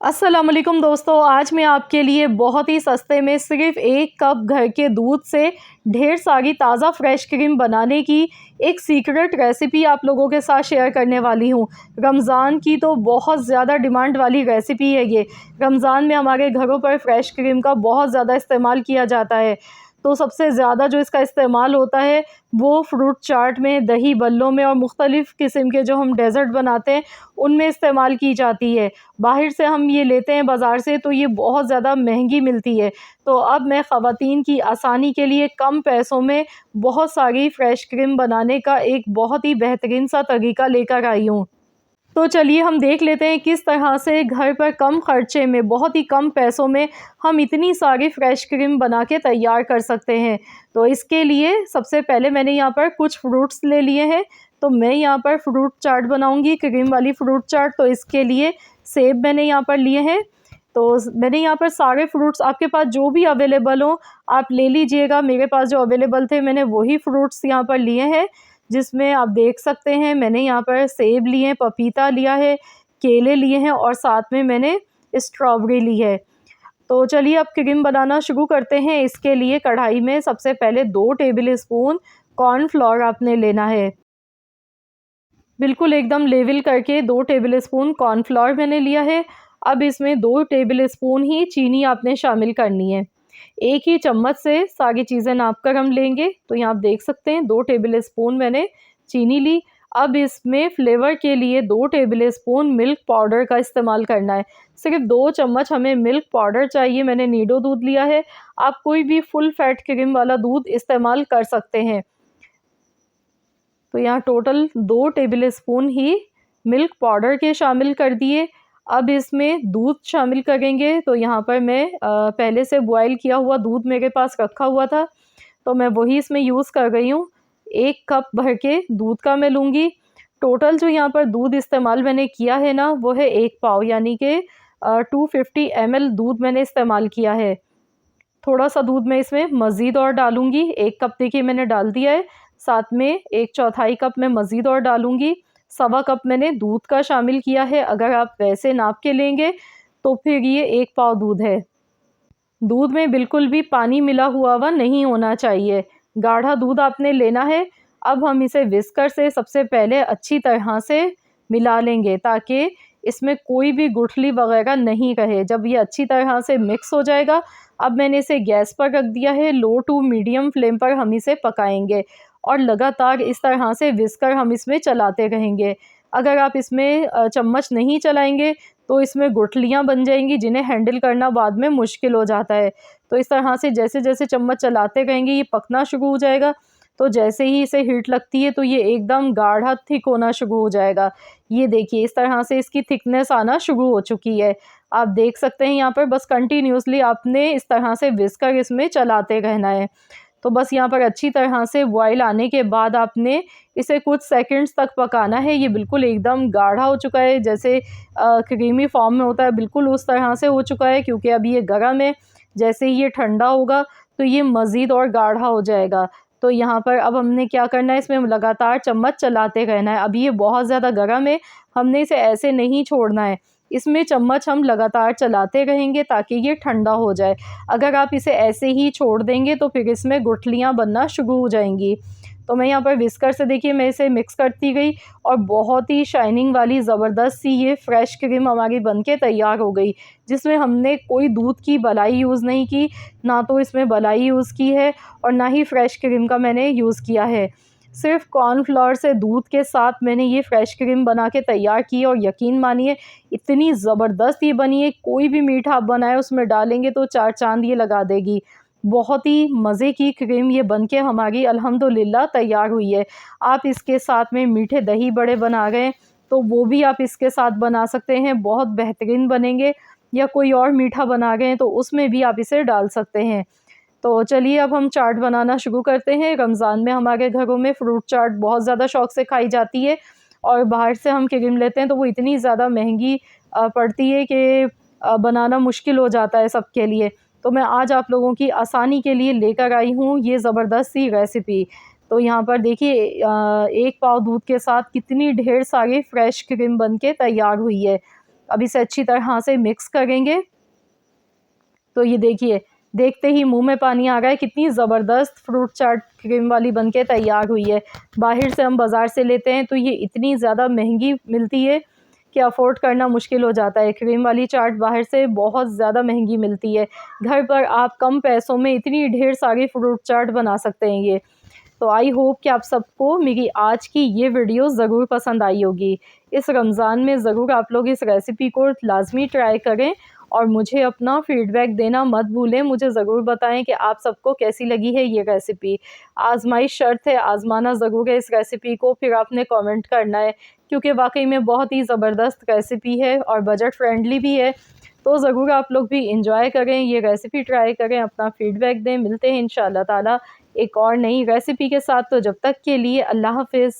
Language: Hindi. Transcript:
अस्सलाम वालेकुम दोस्तों, आज मैं आपके लिए बहुत ही सस्ते में सिर्फ़ 1 कप घर के दूध से ढेर सारी ताज़ा फ्रेश क्रीम बनाने की एक सीक्रेट रेसिपी आप लोगों के साथ शेयर करने वाली हूँ। रमज़ान की तो बहुत ज़्यादा डिमांड वाली रेसिपी है ये। रमज़ान में हमारे घरों पर फ्रेश क्रीम का बहुत ज़्यादा इस्तेमाल किया जाता है। तो सबसे ज़्यादा जो इसका इस्तेमाल होता है वो फ्रूट चाट में, दही बल्लों में और मुख्तलिफ़ किस्म के जो हम डेज़र्ट बनाते हैं उनमें इस्तेमाल की जाती है। बाहर से हम ये लेते हैं बाज़ार से तो ये बहुत ज़्यादा महंगी मिलती है। तो अब मैं ख़वातीन की आसानी के लिए कम पैसों में बहुत सारी फ्रेश क्रीम बनाने का एक बहुत ही बेहतरीन सा तरीका लेकर आई हूँ। तो चलिए हम देख लेते हैं किस तरह से घर पर कम खर्चे में, बहुत ही कम पैसों में हम इतनी सारी फ्रेश क्रीम बना के तैयार कर सकते हैं। तो इसके लिए सबसे पहले मैंने यहाँ पर कुछ फ्रूट्स ले लिए हैं। तो मैं यहाँ पर फ्रूट चाट बनाऊँगी, क्रीम वाली फ्रूट चाट। तो इसके लिए सेब मैंने यहाँ पर लिए हैं। तो मैंने यहाँ पर सारे फ्रूट्स, आपके पास जो भी अवेलेबल हो आप ले लीजिएगा। मेरे पास जो अवेलेबल थे मैंने वही फ्रूट्स यहाँ पर लिए हैं, जिसमें आप देख सकते हैं मैंने यहाँ पर सेब लिए हैं, पपीता लिया है, केले लिए हैं और साथ में मैंने स्ट्रॉबेरी ली है। तो चलिए अब क्रीम बनाना शुरू करते हैं। इसके लिए कढ़ाई में सबसे पहले 2 टेबल स्पून कॉर्नफ्लोर आपने लेना है। बिल्कुल एकदम लेवल करके 2 टेबल स्पून कॉर्नफ्लोर मैंने लिया है। अब इसमें 2 टेबल स्पून ही चीनी आपने शामिल करनी है। एक ही चम्मच से सारी चीज़ें नाप कर हम लेंगे। तो यहाँ आप देख सकते हैं 2 टेबल स्पून मैंने चीनी ली। अब इसमें फ्लेवर के लिए 2 टेबल स्पून मिल्क पाउडर का इस्तेमाल करना है। सिर्फ 2 चम्मच हमें मिल्क पाउडर चाहिए। मैंने नीडो दूध लिया है, आप कोई भी फुल फैट क्रीम वाला दूध इस्तेमाल कर सकते हैं। तो यहाँ टोटल 2 टेबल स्पून ही मिल्क पाउडर के शामिल कर दिए। अब इसमें दूध शामिल करेंगे। तो यहाँ पर मैं पहले से बॉयल किया हुआ दूध मेरे पास रखा हुआ था, तो मैं वही इसमें यूज़ कर रही हूँ। 1 कप भर के दूध का मैं लूँगी। टोटल जो यहाँ पर दूध इस्तेमाल मैंने किया है ना, वो है 1 पाव, यानी कि 250 ml दूध मैंने इस्तेमाल किया है। थोड़ा-सा दूध मैं इसमें मज़ीद और डालूँगी। 1 कप देखिए मैंने डाल दिया है, साथ में 1/4 कप मैं मज़ीद और डालूँगी। सवा कप मैंने दूध का शामिल किया है। अगर आप वैसे नाप के लेंगे तो फिर ये 1 पाव दूध है। दूध में बिल्कुल भी पानी मिला हुआ नहीं होना चाहिए, गाढ़ा दूध आपने लेना है। अब हम इसे विस्कर से सबसे पहले अच्छी तरह से मिला लेंगे, ताकि इसमें कोई भी गुठली वगैरह नहीं रहे। जब ये अच्छी तरह से मिक्स हो जाएगा, अब मैंने इसे गैस पर रख दिया है। लो टू मीडियम फ्लेम पर हम इसे पकाएंगे और लगातार इस तरह से विस्कर हम इसमें चलाते रहेंगे। अगर आप इसमें चम्मच नहीं चलाएंगे तो इसमें गुठलियाँ बन जाएंगी, जिन्हें हैंडल करना बाद में मुश्किल हो जाता है। तो इस तरह से जैसे-जैसे चम्मच चलाते रहेंगे ये पकना शुरू हो जाएगा। तो जैसे ही इसे हीट लगती है तो ये एकदम गाढ़ा थिक होना शुरू हो जाएगा। ये देखिए इस तरह से इसकी थिकनेस आना शुरू हो चुकी है। आप देख सकते हैं यहाँ पर बस कंटिन्यूअसली आपने इस तरह से विस्कर इसमें चलाते रहना है। तो बस यहाँ पर अच्छी तरह से बॉयल आने के बाद आपने इसे कुछ सेकंड्स तक पकाना है। ये बिल्कुल एकदम गाढ़ा हो चुका है, जैसे क्रीमी फॉर्म में होता है, बिल्कुल उस तरह से हो चुका है, क्योंकि अभी ये गर्म है। जैसे ही ये ठंडा होगा तो ये मज़ीद और गाढ़ा हो जाएगा। तो यहाँ पर अब हमने क्या करना है, इसमें लगातार चम्मच चलाते रहना है। अभी ये बहुत ज़्यादा गर्म है, हमने इसे ऐसे नहीं छोड़ना है। इसमें चम्मच हम लगातार चलाते रहेंगे ताकि ये ठंडा हो जाए। अगर आप इसे ऐसे ही छोड़ देंगे तो फिर इसमें गुठलियाँ बनना शुरू हो जाएंगी। तो मैं यहाँ पर विस्कर से देखिए मैं इसे मिक्स करती गई और बहुत ही शाइनिंग वाली ज़बरदस्त सी ये फ्रेश क्रीम हमारी बनके तैयार हो गई, जिसमें हमने कोई दूध की मलाई यूज़ नहीं की, ना तो इसमें मलाई यूज़ की है और ना ही फ्रेश क्रीम का मैंने यूज़ किया है। सिर्फ़ कॉर्नफ्लोर से दूध के साथ मैंने ये फ्रेश क्रीम बना के तैयार की और यकीन मानिए इतनी ज़बरदस्त ये बनी है। कोई भी मीठा आप बनाएँ उसमें डालेंगे तो 4 चाँद ये लगा देगी। बहुत ही मज़े की क्रीम ये बनके हमारी अल्हम्दुलिल्लाह तैयार हुई है। आप इसके साथ में मीठे दही बड़े बना गए तो वो भी आप इसके साथ बना सकते हैं, बहुत बेहतरीन बनेंगे। या कोई और मीठा बना गए तो उसमें भी आप इसे डाल सकते हैं। तो चलिए अब हम चाट बनाना शुरू करते हैं। रमज़ान में हमारे घरों में फ्रूट चाट बहुत ज़्यादा शौक़ से खाई जाती है और बाहर से हम क्रीम लेते हैं तो वो इतनी ज़्यादा महंगी पड़ती है कि बनाना मुश्किल हो जाता है सबके लिए। तो मैं आज आप लोगों की आसानी के लिए लेकर आई हूँ ये ज़बरदस्त सी रेसिपी। तो यहाँ पर देखिए 1 पाव दूध के साथ कितनी ढेर सारी फ्रेश क्रीम बनके तैयार हुई है। अब इसे अच्छी तरह से मिक्स करेंगे। तो ये देखिए, देखते ही मुंह में पानी आ रहा है, कितनी ज़बरदस्त फ्रूट चाट क्रीम वाली बनके तैयार हुई है। बाहर से हम बाज़ार से लेते हैं तो ये इतनी ज़्यादा महंगी मिलती है कि अफ़ोर्ड करना मुश्किल हो जाता है। क्रीम वाली चाट बाहर से बहुत ज़्यादा महंगी मिलती है। घर पर आप कम पैसों में इतनी ढेर सारी फ्रूट चाट बना सकते हैं ये। तो आई होप कि आप सबको मेरी आज की ये वीडियो ज़रूर पसंद आई होगी। इस रमज़ान में ज़रूर आप लोग इस रेसिपी को लाज़मी ट्राई करें और मुझे अपना फ़ीडबैक देना मत भूलें। मुझे ज़रूर बताएं कि आप सबको कैसी लगी है ये रेसिपी। आज़माइश शर्त है, आज़माना ज़रूर है इस रेसिपी को, फिर आपने कमेंट करना है, क्योंकि वाक़ई में बहुत ही ज़बरदस्त रेसिपी है और बजट फ्रेंडली भी है। तो ज़रूर आप लोग भी एंजॉय करें, ये रेसिपी ट्राई करें, अपना फ़ीडबैक दें। मिलते हैं इंशाअल्लाह ताला एक और नई रेसिपी के साथ। तो जब तक के लिए अल्लाह हाफ़िज़।